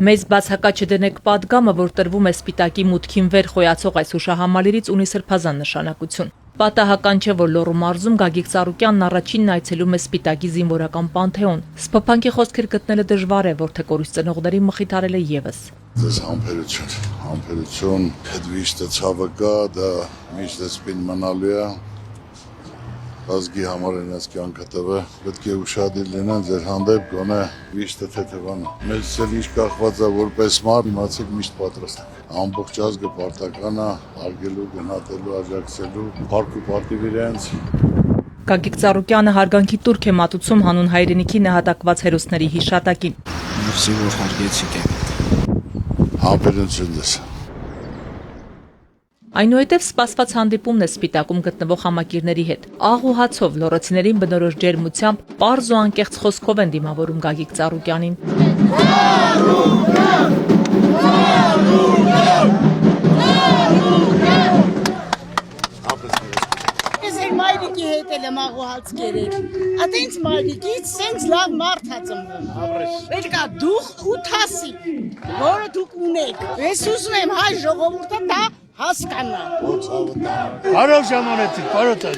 Մեզ բացակա չդնեք պատգամը, որ տրվում է Սպիտակի մուտքին վեր խոյացող այս հուշահամալիրից ունի սրբազան նշանակություն։ Պատահական չէ, որ Լոռու մարզում Գագիկ Ծառուկյանն առաջինն այցելում է Սպիտակի զինվորական պանթեոն։ Սփոփանքի խոսքեր գտնելը դժվար է, որ թե կորուս ծնողներին մխիթարել է եւս։ Ձեզ համբերություն, հետ վիշտը ցավը կա, դա միշտ սպին մնալու է։ Ազգի համար այնպես կյանքը տվը, պետք է ուշադիր լինեն ձեր հանդեպ, գոնե վիշտը թեթևան։ Մեզ էլ ինչ կախված է որպես մարդ, իմացեք միշտ պատրաստ ենք։ Ամբողջ ազգը պարտական է, արգելու, գնահատելու, աջակցելու, փառք ու պատիվ իրենց։ Գագիկ Ծառուկյանը հարգանքի տուրք է մատուցում հանուն հայրենիքի նահատակված հերոսների հիշատակին։ Մերսի, որ հարգեցիք եք։ Համբերություն ձեզ։ Այնուհետև սպասված հանդիպումն է Սպիտակում գտնվող համակիրների հետ։ Աղ ու հացով լոռոցիներին բնորոշ ջերմությամբ, պարզ ու անկեղծ խոսքով են դիմավորում Գագիկ Ծառուկյանին։ Մայրիկի հետ էլ եմ աղուհաց կերել, ատենց մայրիկից սենց լավ մարդ հացմվում, վելկա դուխ ու թասի, որը դուք ունեք, ես ուզում եմ հայ ժողովուրդը դա հասկանա։ Բարով ժամանեցիք, բարոթան։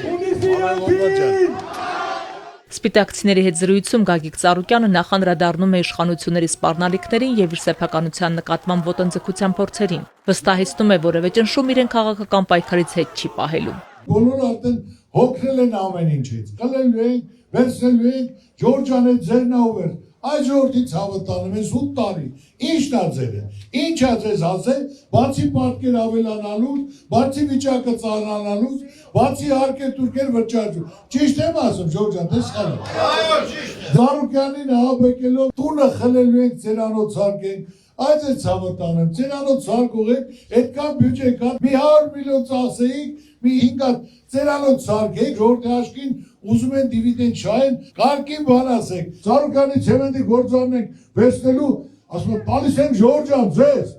Սպիտակցիների հետ զրույցում Գագիկ Ծառուկյանը նախանդրադառնում է իշխանությունների սպառնալիքներին եւ իր սեփականության նկատմամբ ոտնձգության փորձերին։ Վստահեցնում է, որևէ ճնշում իրեն քաղաքական պայքարից հետ չի պահելու։ Բոլորը արդեն հոգնել են ամեն ինչից, կլելու ենք, վերցնելու ենք, Ջորջան է ձերն ով էր, այս ժողովրդի ցավը տանում ես 8 տարի, ի՞նչն է ձերը, ի՞նչ է ձեզ ասել, բացի պատկեր ավելանալուց, բացի վիճակը ծանրանալուց, բացի հարկեր-տուրքեր վճարելու, ճիշտ եմ ասում Ջորջան, թե սխալ եմ։ Այո, ճիշտ է։ Ծառուկյանին ահաբեկելով տունը խլելու ենք, ծերանոց հարկենք, այս է ցավը տանեմ, ծերանոց հարկող եք, այդքան բյուջե կա, մի 100 միլիոն ծախսեիք, մի 5 հատ ծերանոց սարքեք, ժողովրդի աշխին ուզում են դիվիդենդ շահեն, կարգին բան ասեք, Ծառուկյանի ցեմենտի գործարն ենք վերցնելու, ասում են տալիս ենք Ջորջան ձեզ,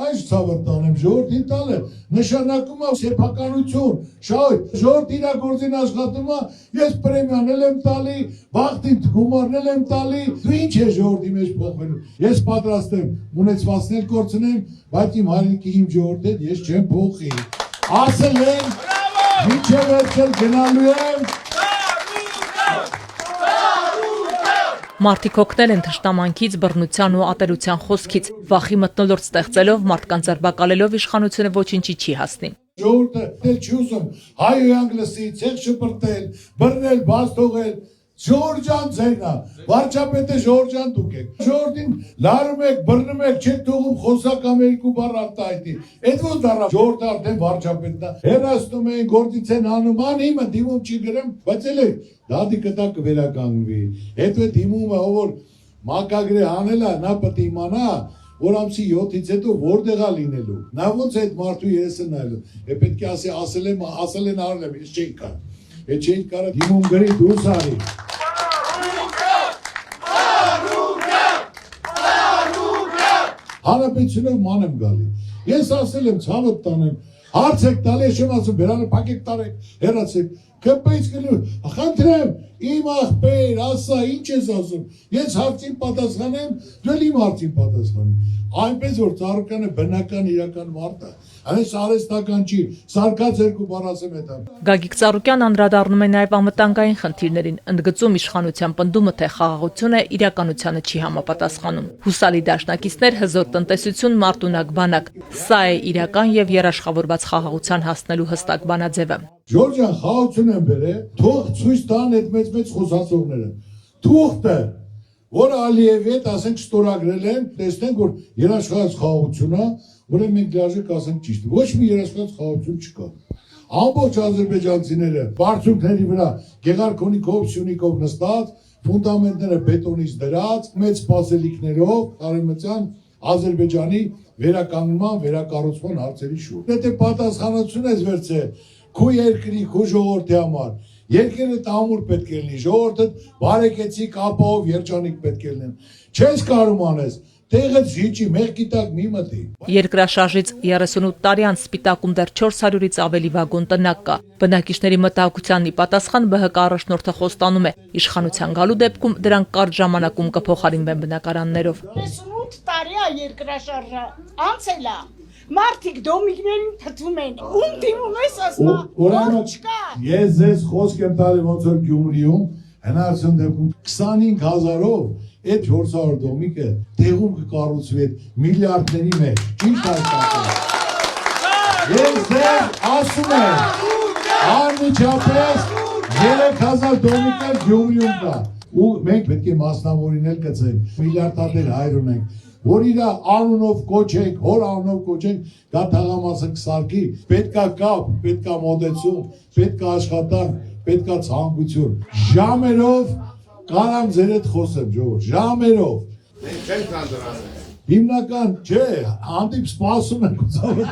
այս ցավը տանեմ, ժողովրդին տալը, նշանակում է սեփականություն, շահույթ, ժողովրդի իրագործին աշխատում է, ես պրեմիան էլ եմ տալի, բախտին գումարն էլ եմ տալի, դու ինչ է ժողովրդի մեջ փոխվելու, ես պատրաստ եմ ունեցվածքներ կորցնեմ, բայց իմ հայրենիքի իմ ժողովրդի հետ ես չեմ փոխի, ասել եմ, մինչև վերջել գնալու եմ։ Մարդիկ օգնել են թշնամանքից, բռնության ու ատելության խոսքից, վախի մթնոլորտ ստեղծելով, մարդկանց ձերբակալելով իշխանությունը ոչինչի չի հասնի։ Ժողովուրդը դել չի ուզում հայ ու անգլիսի ցեղ շպրտել, բռնել, բաց թողել, Ջորջան ձերն է, վարչապետը Ջորջան դուք եք, ժողովրդին լարում եք, բռնում եք, չեք թողում խոսակ ամերիկու բառ արտահայտի, այդ ո՞ր դառա ժողովուրդը արդեն վարչապետն է, հեռացնում են, գործից են անում, անիմը դիմում չի գրեմ, բայց էլ դադի կտա կվերականգնվի, հետո դիմումը ով որ մակագրի անել է, նա պետք է իմանա, որ ամսի 7-ից հետո որտեղ է լինելու, նա ոնց է այդ մարդու երեսը նայելու, պետք է ասել են արել եմ, ես չէի կար, այդ չէի կարա դիմում գրի դուրս արի։ Հանրապետությունով ման եմ գալի, ես ասել եմ ցավը տանեմ, հարց եք տալի, ես չեմ ասում, բերանը պակեք տարեք, հեռացեք, կպեից կլու, խնդրեմ, իմ աղբեր, ասա, ինչ ես ասում, ես հարցին պատասխանեմ, դու իմ հարցին պատասխանեմ, այնպես որ Ծառուկյանը բնական իրական մարդ է, այս արհեստական չի, սարկած երկու բառ ասեմ հետո։ Գագիկ Ծառուկյանն անդրադառնում է նաև անվտանգային խնդիրներին, ընդգծում իշխանության պնդումը, թե խաղաղությունը իրականությանը չի համապատասխանում։ Հուսալի դաշնակիցներ, հզոր տնտեսություն, մարտունակ բանակ։ Սա է իրական եւ երաշխավորված խաղաղության հասնելու հստակ բանաձևը։ Ջորջան խաղաղություն են բերել, թող ցույց տան այդ մեծ խոսացողները։ Թուղթը, որ Ալիևի հետ ասենք ստորագրել են, տեսնենք որ երաշխավորված խաղաղություն է, ուրեմն մենք լիարժեք ասենք ճիշտ։ Ոչ մի երաշխավորված խաղաղություն չկա։ Ամբողջ ադրբեջանցիները բարձունքների վրա Գեղարքոնիկով, Սյունիքով նստած, ֆունդամենտները բետոնից դրած, մեծ սպասելիքներով արևմտյան Ադրբեջանի վերականգնման, վերակառուցման հարցերի շուրջ։ Եթե պատասխանատվություն ես վերցրել քո երկրի, քո ժողովրդի համար, երկրը տամուր պետք է լինի, ժողովուրդը բարեկեցիկ, ապահով երջանիկ պետք է լինեն։ Չես կարող անես, տեղը զիջի, մեղքի տակ մի մտի։ Երկրաշարժից 38 տարի անց Սպիտակում դեռ 400-ից ավելի վագոն տնակ կա։ Բնակիչների մտահոգությանն ի պատասխան ԲՀԿ առաջնորդը խոստանում է, իշխանության գալու դեպքում դրանք կարճ ժամանակում կփոխարինվեն բնակարաններով։ 8 տարի է երկրաշարժը, անցել է։ Մարդիկ դոմիկներին թթվում են, ում դիմում ես ասմա, որ չկա։ Ես ձեզ խոսք եմ տալի ոնց որ Գյումրիում հնարություն դեպքում 25,000-ով այդ 400 դոմիկը տեղում կկառուցվի միլիարդների մեջ, ճիշտ ասած։ Ես ձեզ ասում եմ, անմիջապես 3000 դոմիկը Գյումրիում կա։ Ու մենք պետք է մասնավորինել կծենք, միլիարդատեր հայր ունենք, որ իր անունով կոչենք, հոր անունով կոչենք, դա թաղամասը կսարքի, պետքա կապ, պետքա մոտեցում, պետքա աշխատանք, պետքա ցանկություն։ Ժամերով կարամ ձեր հետ խոսեմ, ժողովուրդ, ժամերով։ Հիմնական չէ, հանդիպ սպասում ենք ցավը։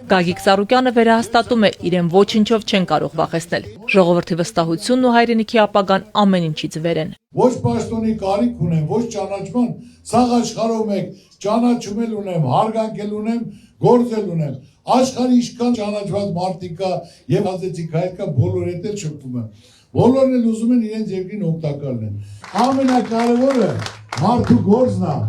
Գագիկ Ծառուկյանը վերահաստատում է, իրեն ոչինչով չեն կարող վախեցնել։ Ժողովրդի վստահությունն ու հայրենիքի ապագան ամեն ինչից վեր են։ Ոչ պաշտոնի կարիք ունեմ, ոչ ճանաչման, սաղ աշխարհով մեկ ճանաչում էլ ունեմ, հարգանքել ունեմ, գործել ունեմ։ Աշխարհի ինչքան ճանաչված մարդիկ կա եւ ազդեցիկ հայր կա, բոլոր հետ էլ շփվում եմ։ Բոլորն էլ ուզում են իրենց երկրին օգտակար լինեն։ Ամենակարևորը մարդու գործն է,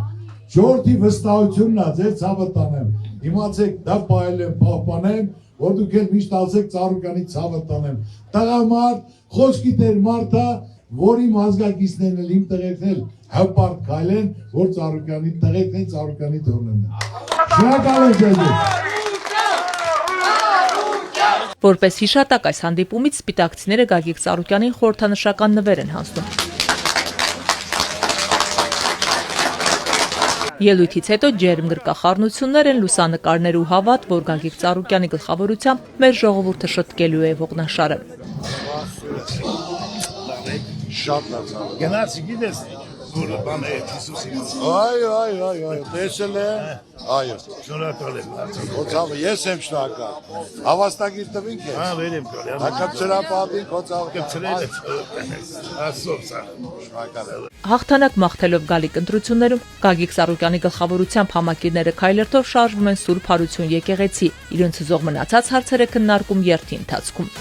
ժողովրդի վստահությունն է, ձեր ցավը տանեմ։ Իմացեք, դա պահել եմ, պահպանեմ, որ դուք էլ միշտ ասեք Ծառուկյանի ցավը տանեմ։ Տղամարդ, խոսքի տեր մարդա, որի մազգակիցներն էլ իմ տղերքն էլ հպարտ քայլեն, որ Ծառուկյանի տղերքն են, Ծառուկյանի թողնեն։ Շնորհակալ եմ ձեզ։ Որպես հիշատակ այս հանդիպումից սպիտակցիները Գագիկ Ծառուկյանին խորհրդանշական նվեր են հանձնում։ Ելույթից հետո ջերմ գրկախառնություններ են, լուսանկարներ ու հավատ, որ Գագիկ Ծառուկյանի գլխավորությամբ մեր ժողովուրդը շտկելու է ողնաշարը։ Շատ լավ։ Գնացի գիտես, որ բան է Հիսուսի։ Այո, տեսել եմ։ Այո։ Շնորհակալ եմ։ Քոցավը ես եմ շնորհակալ։ Հավաստագիր տվինք է։ Հա, վերեմ կորյալ։ Հակապցրապատի քոցավը կծրել է։ Ասոցա։ Շնորհակալ եմ։ Հաղթանակ մաղթելով գալիք ընտրություններում Գագիկ Ծառուկյանի գլխավորությամբ համակիրները քայլերթով շարժվում են Սուրբ Հարություն եկեղեցի, իրենց ուզող մնացած հարցերը քննարկում երթի ընթացքում։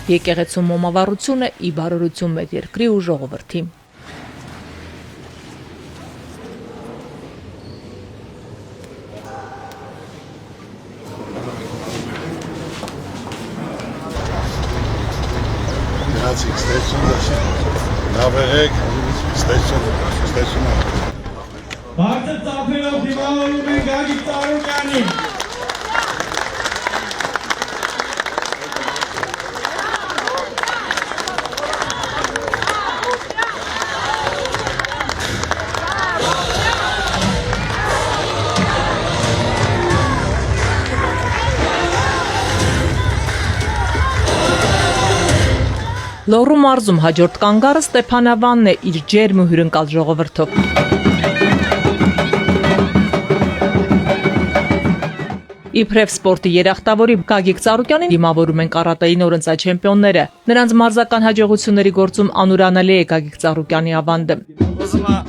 Եկեղեցու մոմավառությունը ի բարօրություն մեր երկրի ու ժողովրդի։ Գնացիք, ստեցում լավ եղեք, ստեցում։ Բարձր ծափերով դիմավորում են Գագիկ Ծառուկյանին։ Լոռու մարզում հաջորդ կանգառը Ստեփանավանն է իր ջերմ ու հյուրընկալ ժողովրդով։ Իբրև սպորտի երախտավորի Գագիկ Ծառուկյանին դիմավորում են կարատեի նորընծայ չեմպիոնները։ Նրանց մարզական հաջողությունների գործում անուրանալի է Գագիկ Ծառուկյանի ավանդը։ Ուզում եմ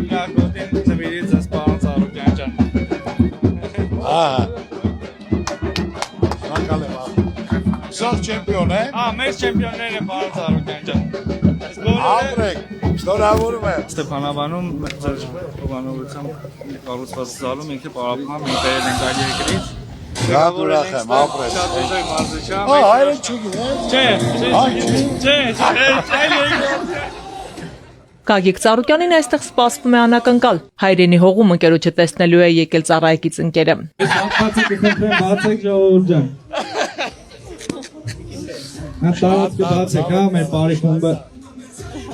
իրակոդին ծվիրից ես պարոն Ծառուկյան ջան։ Շնորհակալ եմ։ Սաղ չեմպիոն է։ Մեր չեմպիոնները պարոն Ծառուկյան ջան։ Ապրեք, շնորհավորում եմ։ Ստեփանավանում ձեր հովանավորությամբ կառուցված զալում ինքը պարապմամբ ինտերել ենք այլ երկրից։ Շատ ուրախ եմ, ապրեք։ Շատ ուժեղ մարզիչ եմ։ Հայրը չգիտես։ Չէ։ Գագիկ Ծառուկյանին այստեղ սպասվում է անակնկալ։ Հայրենի հողում ընկերոջը տեսնելու է եկել ծառայեկից ընկերը։ Ակվածը կխնդրեմ բացեք ժողովուրդ ջան։ Տարածքը բացեք, հա, մեր բարի խումբը։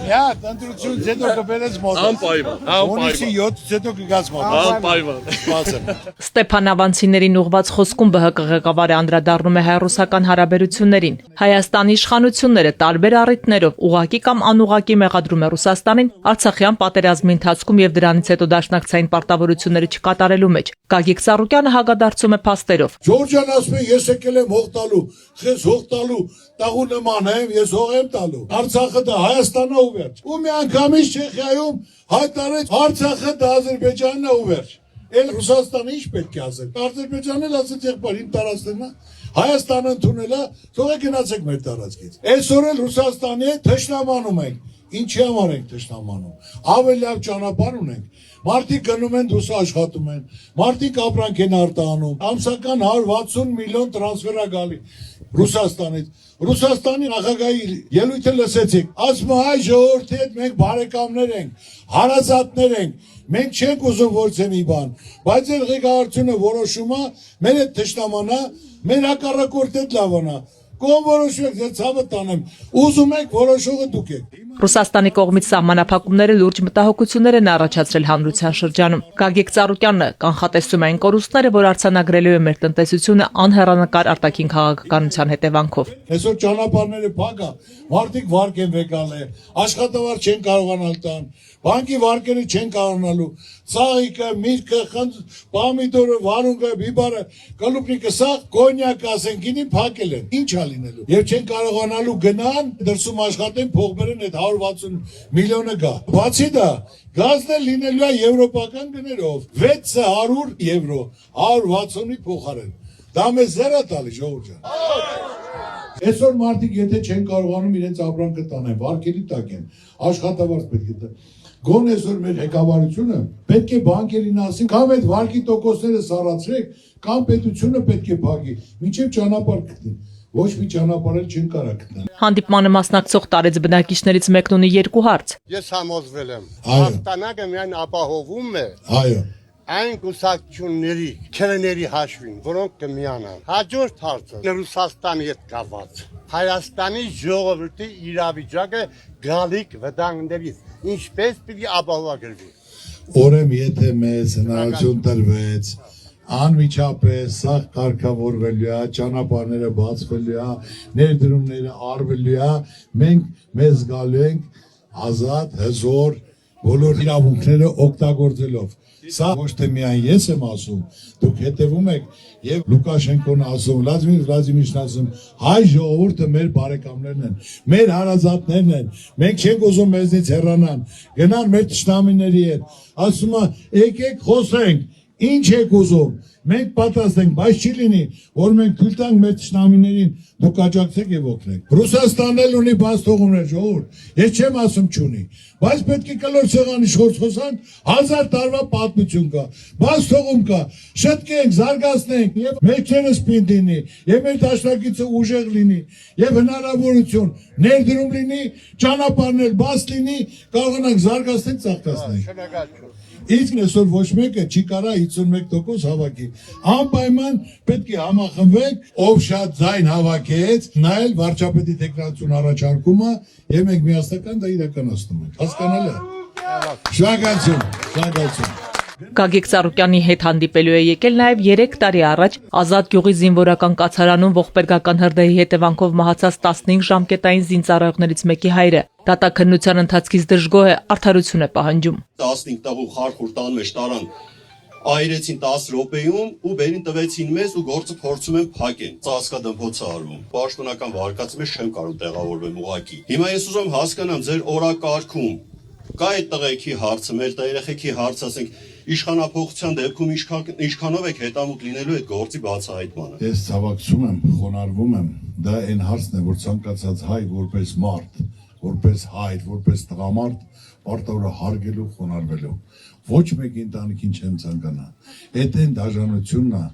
Յա, ընտրությունից հետո կբերես մոտ։ Անպայման։ Հունիսի 7-ից հետո կգաս մոտ։ Անպայման։ Սպասեմ։ Ստեփանավանցիներին ուղված խոսքում ԲՀԿ ղեկավարը անդրադառնում է հայ-ռուսական հարաբերություններին։ Հայաստանի իշխանությունները տարբեր առիթներով ուղղակի կամ անուղղակի մեղադրում է Ռուսաստանին Արցախյան պատերազմի ընթացքում եւ դրանից հետո դաշնակցային պարտավորությունները չկատարելու մեջ։ Գագիկ Ծառուկյանը հագադարձում է փաստերով։ Ջորջան ասում է, ես եկել եմ հող տալու, խես հող տալու, տաղու նման եմ, ես հող եմ տալու։ Արցախը դա Հայաստանն է ու վերջ։ Ու մի անգամից Չեխիայում հայտարարեց Արցախը դա Ադրբեջանն է ու վերջ։ Էլ Ռուսաստանը ինչ պետք է ասել։ Ադրբեջանն էլ ասեց եղբայր իմ տարածքն է, Հայաստանը ընդունել է, թողեք գնացեք մեր տարածքից։ Այսօր էլ Ռուսաստանի հետ թշնամանում ենք։ Ինչի համար ենք թշնամանում։ Ավելի լավ ճանապարհ ունենք։ Մարդիկ գնում են դուրս աշխատում են։ Մարդիկ ապրանք են արտահանում։ Ամսական 160 միլիոն տրանսֆեր է գալի Ռուսաստանից։ Ռուսաստանի նախագահի ելույթը լսեցիք։ Ասում է հայ ժողովրդի հետ մենք բարեկամներ ենք, հարազատներ ենք։ Մենք չենք ուզում որցե մի բան, բայց այդ ղեկավարությունը որոշում է մեր հետ թշնամանա, մեր հակառակորդի հետ լավանա։ Կողմ որոշում եք, ձեր ցավը տանեմ։ Ուզում եք, որոշողը դուք եք։ Ռուսաստանի կողմից սահմանափակումները լուրջ մտահոգություններ են առաջացրել հանրության շրջանում։ Գագիկ Ծառուկյանը կանխատեսում է այն կորուստները, որ արձանագրելու է մեր տնտեսությունը անհեռանկար արտաքին քաղաքականության հետևանքով։ Այսօր ճանապարհները փակ է, մարդիկ վարկ են վեկալը, աշխատավարձ չեն կարողանալ տան, բանկի վարկերը չեն կարողանալու, ծաղիկը, միրգը, պամիդորը, վարունգը, բիբարը, կալուպնիկը, սա կոնյակը, ասեն, գինին փակել են։ Ինչ է լինելու։ Եվ չեն կարողանալու գնան, դրսում աշխատեն, փող բերեն այդ 160 միլիոնը գա։ Բացի դա, գազն էլ լինելու է եվրոպական գներով, 600 եվրո, 160-ի փոխարեն։ Դա մեզ զերա տալի, ժողովուրդ ջան։ Այսօր մարդիկ եթե չեն կարողանում իրենց ապրանքը տանեն, վարկերի տակ են, աշխատավարձ պետք է տա։ Գոն այսօր մեր ղեկավարությունը պետք է բանկերին ասին, կամ այդ վարկի տոկոսները սառացրեք, կամ պետությունը պետք է փակի, մինչև ճանապարհ գտնի։ Ոչ մի ճանապարհ էլ չեն կարող գտնել։ Հանդիպմանը մասնակցող տարեց բնակիչներից մեկն ունի երկու հարց։ Ես համոզվել եմ։ Այո։ Հաղթանակը միայն ապահովում է Այո։ այն կուսակցությունների, քերների հաշվին, որոնք կմիանան։ Հաջորդ հարցը Ռուսաստանի հետ կապված։ Հայաստանի ժողովրդի իրավիճակը գալիք վտանգներից ինչպես պիտի ապահովագրվի։ Օրեմ եթե մեզ հնարավորություն տրվեց, անմիջապես սա կարգավորվելու է, ճանապարհները բացվելու է, ներդրումները արվելու է, մենք մեզ գալու ենք ազատ, հզոր, բոլոր իրավունքները օգտագործելով։ Սա ոչ թե միայն ես եմ ասում, դուք հետևում եք եւ Լուկաշենկոն ասում, Վլադիմիր Վլադիմիրն ասում, հայ ժողովուրդը մեր բարեկամներն են, մեր հարազատներն են, մենք չենք ուզում մեզնից հեռանան, գնան մեր թշնամիների հետ, ասում է, եկեք խոսենք, ինչ եք ուզում, մենք պատրաստ ենք, բայց չի լինի, որ մենք թույլ տանք մեր թշնամիներին, դուք աջակցեք եւ օգնեք։ Ռուսաստանն էլ ունի բաց թողումներ, ժողովուրդ, ես չեմ ասում չունի, բայց պետք է կլոր սեղանի շորց խոսանք, 1000 տարվա պատմություն կա, բաց թողում կա, շտկենք, զարգացնենք եւ մեջերս պինդ լինի, եւ մեր դաշնակիցը ուժեղ լինի, եւ հնարավորություն ներդրում լինի, ճանապարհներ բաց լինի, կարողանանք զարգացնել, ծաղկացնել։ Իսկ այսօր ոչ մեկը չի կարա 51% հավաքի։ Անպայման պետք է համախմբվենք, ով շատ ձայն հավաքեց, նայել վարչապետի տեխնացիոն առաջարկումը եւ մենք միասնական դա իրականացնում ենք։ Հասկանալի է։ Շնորհակալություն, շնորհակալություն։ Գագիկ Ծառուկյանի հետ հանդիպելու է եկել նաև 3 տարի առաջ Ազատ գյուղի զինվորական կացարանում ողբերգական հրդեհի հետևանքով մահացած 15 ժամկետային զինծառայողներից մեկի հայրը։ Դատաքննության ընթացքից դժգոհ է, արդարություն է պահանջում։ 15 տաղու խարխուր տան մեջ տարան այրեցին 10 րոպեում ու բերին տվեցին մեզ ու գործը փորձում են փակեն։ Ծածկա դմփոց է արվում։ Պաշտոնական վարկածի մեջ չեմ կարող տեղավորվեմ ուղակի։ Հիմա ես ուզում հասկանամ ձեր օրակարգում կա այդ տղեկի հարցը, մեր երեխեքի հարցը, ասենք իշխանապողության դեպքում ինչքանով եք հետամուտ լինելու այդ գործի բացահայտմանը։ Ես ցավակցում եմ, խոնարհվում եմ, դա այն հարցն է, որ ցանկացած հայ որպես մարդ, որպես հայր, որպես տղամարդ պարտավոր է հարգելու, խոնարհվելու։ Ոչ մեկ ընտանիքին չեմ ցանկանա։ Այդ այն դաժանությունն է,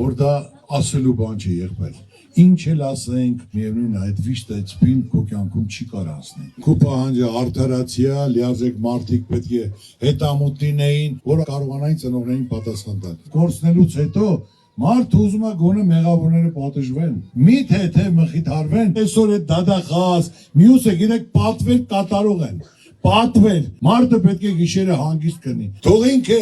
որ դա ասելու բան չի եղբայր։ Ինչ էլ ասենք, միևնույն է, այդ վիշտը այդ սպին քո կյանքում չի կարող ասնել։ Քո պահանջը արդարացիա, լիազեկ մարդիկ պետք է հետամուտ լինեին, որը կարողանային ծնողներին պատասխան տալ։ Կորցնելուց հետո մարդը ուզում է գոնե մեղավորները պատժվեն։ Միթե թե մխիթարվեն, այսօր այդ դադախազ, մյուսը գիտեք պատվել կատարող են։ Պատվել, մարդը պետք է գիշերը հանգիստ կնի։ Թող ինքը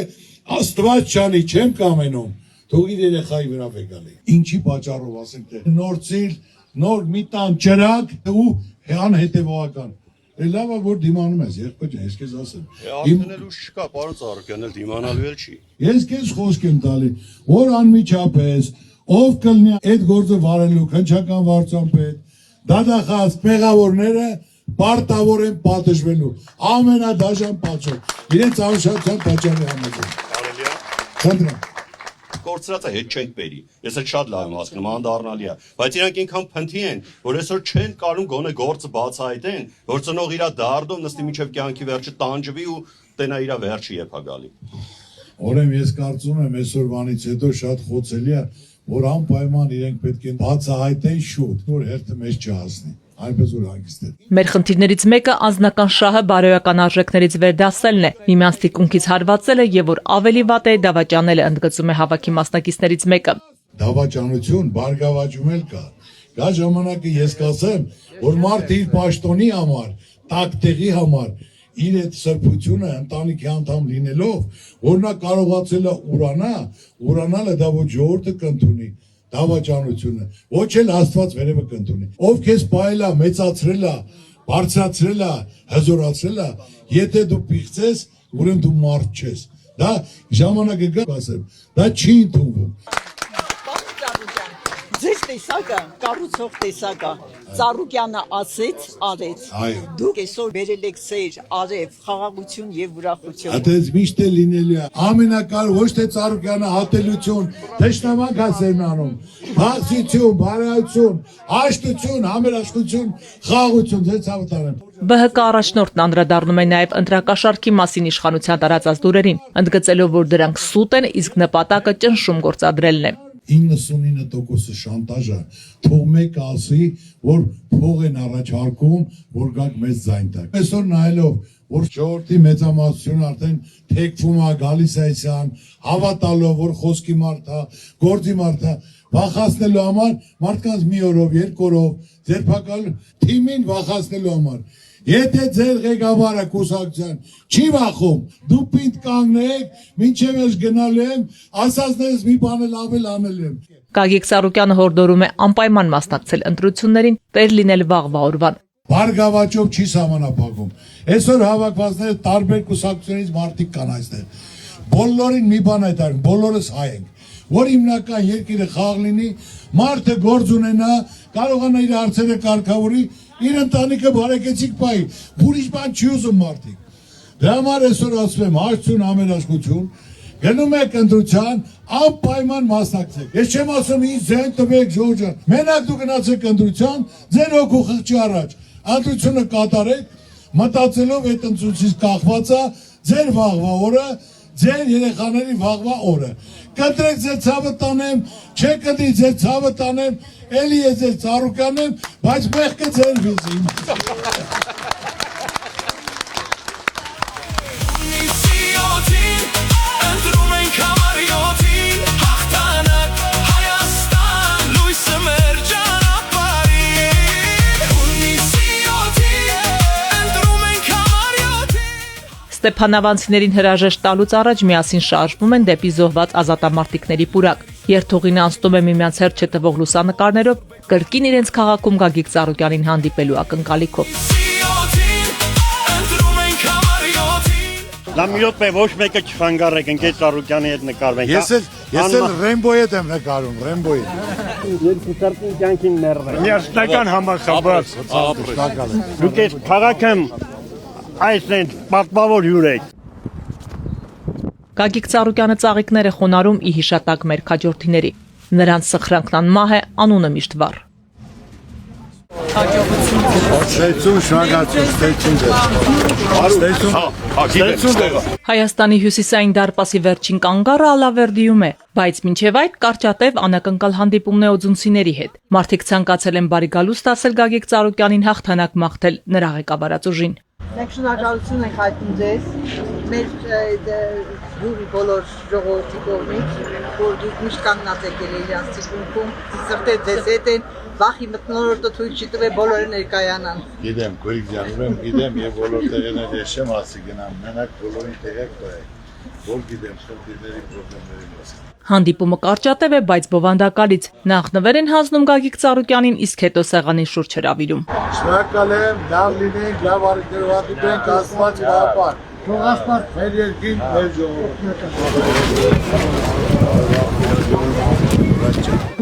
Աստված չանի, չեմ կամենում։ Թող իր երեխայի վրա վեկալի։ Ինչի պատճառով ասենք թե նոր ծիլ, նոր մի տան ճրակ ու անհետևողական։ Լավ է որ դիմանում ես, եղբայր ջան, ես քեզ ասեմ։ Արդյունելու չկա, պարոն Ծառուկյան, էլ դիմանալու էլ չի։ Ես քեզ խոսք եմ տալի, որ անմիջապես ով կլինի այդ գործը վարելու քնչական վարչապետ, դատախազ, մեղավորները պարտավոր են պատժվելու։ Ամենադաժան պատճառ։ Իրենց անշահության պատճառի համաձայն։ Կարելի է։ Խնդրեմ։ կորցրածը հետ չենք բերի։ Ես էլ շատ լավ եմ հասկանում, անդառնալի է, բայց իրանք ինքան փնթի են, որ այսօր չեն կարում գոնե գործը բացահայտեն, որ ծնող իր դարդով նստի մինչև կյանքի վերջը տանջվի ու տենա իր վերջը երբ է գալի։ Օրեմ ես կարծում եմ այսօրվանից հետո շատ խոցելի է, որ անպայման իրենք պետք է բացահայտեն շուտ, որ հերթը մեզ չհասնի։ Այնպես որ հանգիստ է։ Մեր խնդիրներից մեկը անձնական շահը բարոյական արժեքներից վերդասելն է, միմյանց թիկունքից հարվածելը եւ որ ավելի վատ է դավաճանելը, ընդգծում է հավաքի մասնակիցներից մեկը։ Դավաճանություն, բարգավաճում էլ կա։ Գա ժամանակը ես կասեմ, որ մարդը իր պաշտոնի համար, տակ տեղի համար իր այդ սրբությունը ընտանիքի անդամ լինելով, որ նա կարողացել է ուրանալը դա ոչ ժողովուրդը կընդունի, դավաճանությունը, ոչ էլ Աստված վերևը կընդունի։ Ով քեզ պահել է, մեծացրել է, բարձրացրել է, հզորացրել է, եթե դու պիղծես, ուրեմն դու մարդ չես։ Դա ժամանակը գա, ասեմ, դա չի ընդունվում։ Ձեզ տեսակը, կառուցող տեսակը, Ծառուկյանը ասեց, արեց։ Դուք այսօր բերել եք սեր, արև, խաղաղություն եւ ուրախություն։ Այդպես միշտ է լինելու է։ Ամենակարևորը ոչ թե Ծառուկյանը հատելություն, թշնամանք ասեն անում, բացություն, բարայություն, հաշտություն, համերաշխություն, խաղաղություն, ձեզ ցավտարեմ։ ԲՀԿ առաջնորդն անդրադառնում է նաև ընտրակաշառքի մասին իշխանության տարածած լուրերին, ընդգծելով, որ դրանք սուտ են, իսկ նպատակը ճնշում գործադրելն է։ 99% շանտաժը թող մեկը ասի, որ փող են առաջարկում, որ գաք մեծ ձայն տակ։ Այսօր նայելով, որ ժողովրդի մեծամասնությունը արդեն թեքվում է, գալիս է այսյան, հավատալով, որ խոսքի մարդ է, գործի մարդ է, վախացնելու համար, մարդկանց մի օրով, երկու օրով, ձերբակալ թիմին վախացնելու համար։ Եթե ձեր ղեկավարը կուսակցության չի վախում, դու պինդ կանգնեք, մինչև ես գնալու եմ, ասածներս մի բան էլ ավել անել եմ։ Գագիկ Ծառուկյանը հորդորում է անպայման մասնակցել ընտրություններին, տեր լինել վաղվա օրվան։ Բարգավաճով չի սահմանափակում։ Այսօր հավաքվածները տարբեր կուսակցությունից մարդիկ կան այստեղ։ Բոլորին մի բան է տալու, բոլորս հայ ենք, որ հիմնական երկիրը խաղ լինի, մարդը գործ ունենա, կարողանա իր հարցերը կարգավորի, իր ընտանիքը բարեկեցիկ պայի, ուրիշ բան չի ուզում մարդիկ։ Դրա համար այսօր ասում եմ հաշտություն, համերաշխություն, գնում եք ընտրության, անպայման մասնակցեք։ Ես չեմ ասում ինձ ձեն տվեք Ժորժ ջան, մենակ դու գնացեք ընտրության, ձեր հոգու խղճի առաջ, ընտրությունը կատարեք, մտածելով այդ ընտրությունից կախված է ձեր վաղվա օրը, ձեր երեխաների վաղվա օրը։ Կտրեք ձեր ցավը տանեմ, չեք կտրի ձեր ցավը տանեմ, էլի ես ձեր Ծառուկյանն եմ, բայց մեղքը ձեր վիզի։ Ստեփանավանցիներին հրաժեշտ տալուց առաջ միասին շարժվում են դեպի զոհված ազատամարտիկների պուրակ։ Երթուղին անցնում է միմյանց հերթ չտվող լուսանկարներով, կրկին իրենց քաղաքում Գագիկ Ծառուկյանին հանդիպելու ակնկալիքով։ Լամիոտ է ոչ մեկը չխանգարեք, ընկեր Ծառուկյանի հետ նկարվենք։ Ես էլ Ռեմբոյի հետ եմ նկարում, Ռեմբոյի։ Երկու կրկին կյանքին ներվեք։ Միասնական համախմբված։ Դուք այս քաղաքը այս են պատմավոր հյուր եք։ Գագիկ Ծառուկյանը ծաղիկները խոնարհում ի հիշատակ մեր քաջորդիների։ Նրանց սխրանքն անմահ է, անունը միշտ վառ։ Հայաստանի հյուսիսային դարպասի վերջին կանգառը Ալավերդիում է, բայց մինչև այդ կարճատև անակնկալ հանդիպումն է օձունցիների հետ։ Մարդիկ ցանկացել են բարի գալուստ ասել Գագիկ Ծառուկյանին հաղթանակ մաղթել նրա ղեկավարած ուժին։ Մենք շնորհակալություն ենք հայտնում ձեզ, մեր բոլոր ժողովրդի կողմից, որ դուք միշտ կանգնած եք իրենց ցիկունքում, սրտե ձեզ հետ են, վախի մթնոլորտը թույլ չի տվել բոլորը ներկայանան։ Գիտեմ, Գորիկ ջան, ուրեմն գիտեմ եւ բոլոր տեղերները ես չեմ ասի գնամ, մենակ բոլորին տեղեք տվեք, որ գիտեմ խնդիրների խնդիրների մասին։ Հանդիպումը կարճատև է, բայց բովանդակալից։ Նախ նվեր են հանձնում Գագիկ Ծառուկյանին, իսկ հետո սեղանի շուրջ հրավիրում։ Շնորհակալ եմ, լավ լինենք, լավ առիթներով հանդիպենք, Աստված պահապան։ Թող Աստված մեր երկին, մեր ժողովուրդ։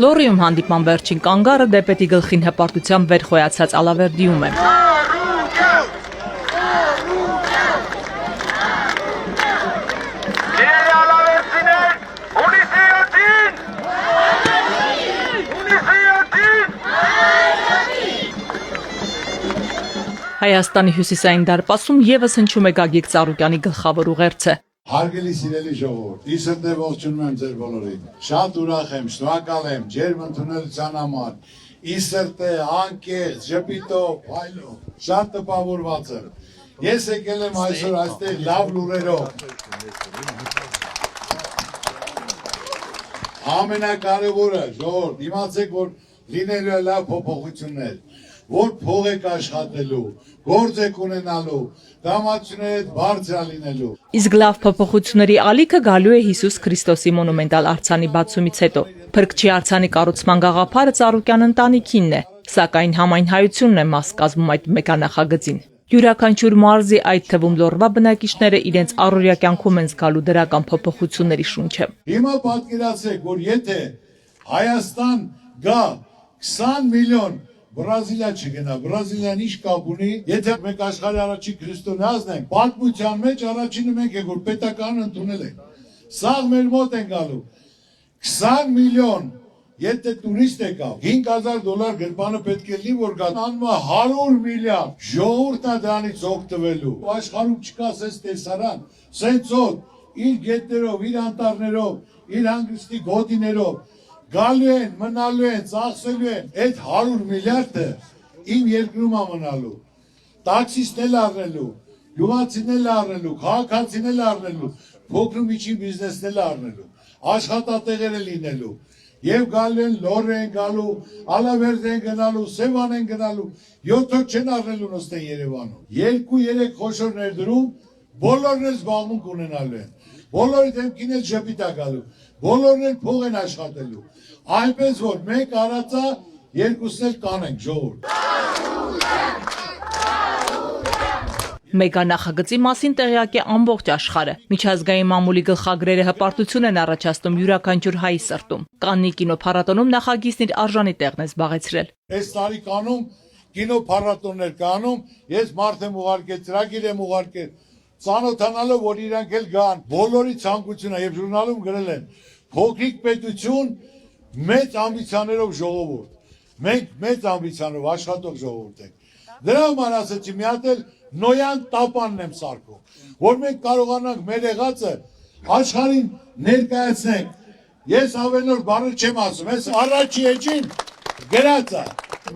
Լոռիում հանդիպման վերջին կանգառը դեպետի գլխին հպարտությամբ վեր խոյացած Ալավերդիում է։ Հայաստանի հյուսիսային դարպասում եւս հնչում է Գագիկ Ծառուկյանի գլխավոր ուղերձը։ Հարգելի սիրելի ժողովուրդ, իսրտ է ողջունում եմ ձեր բոլորին։ Շատ ուրախ եմ, շնորհակալ եմ ջերմ ընդունելության համար։ Իսրտ է, անկեղծ, ժպիտով, փայլով, շատ տպավորված եմ։ Ես եկել եմ այսօր այստեղ լավ լուրերով։ Ամենակարևորը, ժողովուրդ, իմացեք, որ լինելու է լավ փոփոխություններ, որ փող եք աշխատելու, գործ եք ունենալու, դրամատուրգների հետ բարձր լինելու։ Իսկ լավ փոփոխությունների ալիքը գալու է Հիսուս Քրիստոսի մոնումենտալ արձանի բացումից հետո։ Փրկչի արձանի կառուցման գաղափարը Ծառուկյան ընտանիքինն է, սակայն համայնայությունն է մաս կազմում այդ մեգանախագծին։ Յուրաքանչյուր մարզի, այդ թվում Լոռվա բնակիչները իրենց առօրյա կյանքում են զգալու դրական փոփոխությունների շունչը։ Հիմա պատկերացրեք, որ եթե Հայաստան գա 20 միլիոն Բրազիլիա չգնա, Բրազիլիան ինչ կապ ունի, եթե մենք աշխարհի առաջին քրիստոնեազն ենք, պատմության մեջ առաջինը մենք ենք, որ պետականն ընդունել ենք։ Սաղ մեր մոտ են գալու 20 միլիոն, եթե տուրիստ է գա, $5,000 գրպանը պետք է լի, որ գա, անմա 100 միլիարդ, ժողովուրդն է դրանից օգտվելու։ Աշխարհում չկա ասես տեսարան, սենց ոտ, իր գետներով, իր անտառներով, իր հանգստի գոտիներով, գալու են, մնալու են, ծախսելու են, այդ 100 միլիարդը իմ երկրում է մնալու, տաքսիստն էլ առնելու, գյուղացին էլ առնելու, քաղաքացին էլ առնելու, փոքր ու միջին բիզնեսն էլ առնելու, աշխատատեղերը լինելու, եւ գալու են Լոռ են գալու, Ալավերդ են գնալու, Սևան են գնալու, 7 օր չեն առնելու նստեն Երևանում, 2-3 խոշոր ներդրում, բոլորն էլ զբաղմունք ունենալու են, բոլորի դեմքին էլ ժպիտ է գալու, բոլորն էլ փող են աշխատելու, այնպես որ մենք արածա երկուսն էլ կանենք ժողովուրդ։ Մեգանախագծի մասին տեղյակ է ամբողջ աշխարհը։ Միջազգային մամուլի գլխագրերը հպարտություն են առաջացնում յուրաքանչյուր հայի սրտում։ Կաննի կինոփառատոնում նախագիծն իր արժանի տեղն է զբաղեցրել։ Այս տարի կանում կինոփառատոններ կանում, ես մարդ եմ ուղարկել, ծրագիր եմ ուղարկել, ծանոթանալով որ իրանք էլ գան, բոլորի ցանկությունը եւ ժուրնալում գրել են փոքրիկ պետություն մեծ ամբիցիաներով ժողովուրդ։ Մենք մեծ ամբիցիաներով աշխատող ժողովուրդ ենք։ Դրա համար ասացի մի հատ էլ նոյան տապանն եմ սարքում, որ մենք կարողանանք մեր եղածը աշխարհին ներկայացնենք։ Ես ավելորդ բառեր չեմ ասում, ես առաջի էջին գրած է։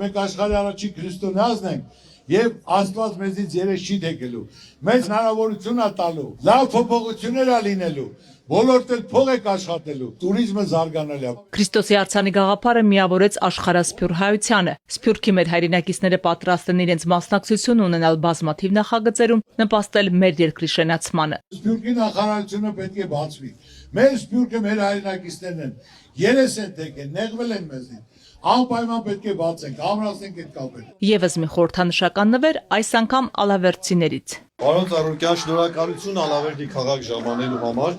Մենք աշխարհի առաջին քրիստոնեազն ենք եւ Աստված մեզից երես չի թեքելու։ Մեզ հնարավորություն է տալու, լավ փոփոխություններ է լինելու, բոլորդ էլ փող եք աշխատելու, տուրիզմը զարգանալու է։ Քրիստոսի արձանի գաղափարը միավորեց աշխարհասփյուռ հայությանը։ Սփյուռքի մեր հայրենակիցները պատրաստ են իրենց մասնակցություն ունենալ բազմաթիվ նախագծերում, նպաստել մեր երկրի շենացմանը։ Սփյուռքի նախարարությունը պետք է բացվի։ Մեր Սփյուռքը մեր հայրենակիցներն են, երես են թեքել, նեղվել են մեզին։ Անպայման պետք է բացենք, ամրացնենք այդ կապերը։ Եվս մի խորհրդանշական նվեր այս անգամ ալավերդցիներից։ Պարոն Ծառուկյան, շնորհակալություն Ալավերդի քաղաք ժամանելու համար։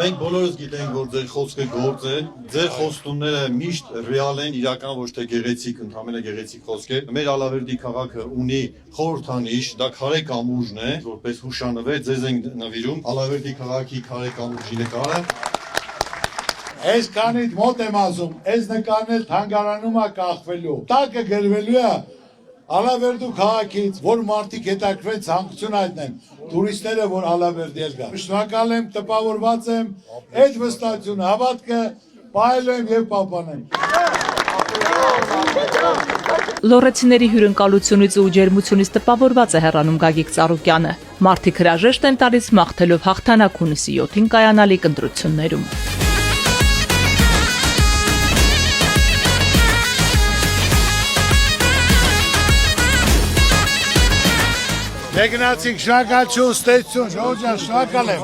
Մենք բոլորս գիտենք, որ ձեր խոսքը գործ է, ձեր խոստումները միշտ ռեալ են, իրական ոչ թե գեղեցիկ, ընդհանրապես գեղեցիկ խոսք է։ Մեր Ալավերդի քաղաքը ունի խորհրդանիշ, դա քարե կամուրջն է, որպես հուշանվեր ձեզ են նվիրում Ալավերդի քաղաքի քարե կամուրջի նկարը։ Այս կանից մոտ եմ ասում, այս նկարն էլ թանգարանում է կախվելու, տակը գրվելու է Ալավերդու քաղաքից, որ մարդիկ հետաքրքրեն ցանկություն հայտնեն, տուրիստները, որ Ալավերդի էլ գան։ Շնորհակալ եմ, տպավորված եմ, այդ վստահությունը, հավատքը պահելու եմ եւ պահպանեմ։ Լոռեցիների հյուրընկալությունից ու ջերմությունից տպավորված է հեռանում Գագիկ Ծառուկյանը։ Մարդիկ հրաժեշտ են տալիս մաղթելով հաղթանակ հունիսի 7-ին կայանալիք ընտրություններում։ Մեկնացինք, շնորհակալություն, ստեցություն, ժողովուրդ ջան, շնորհակալ եմ։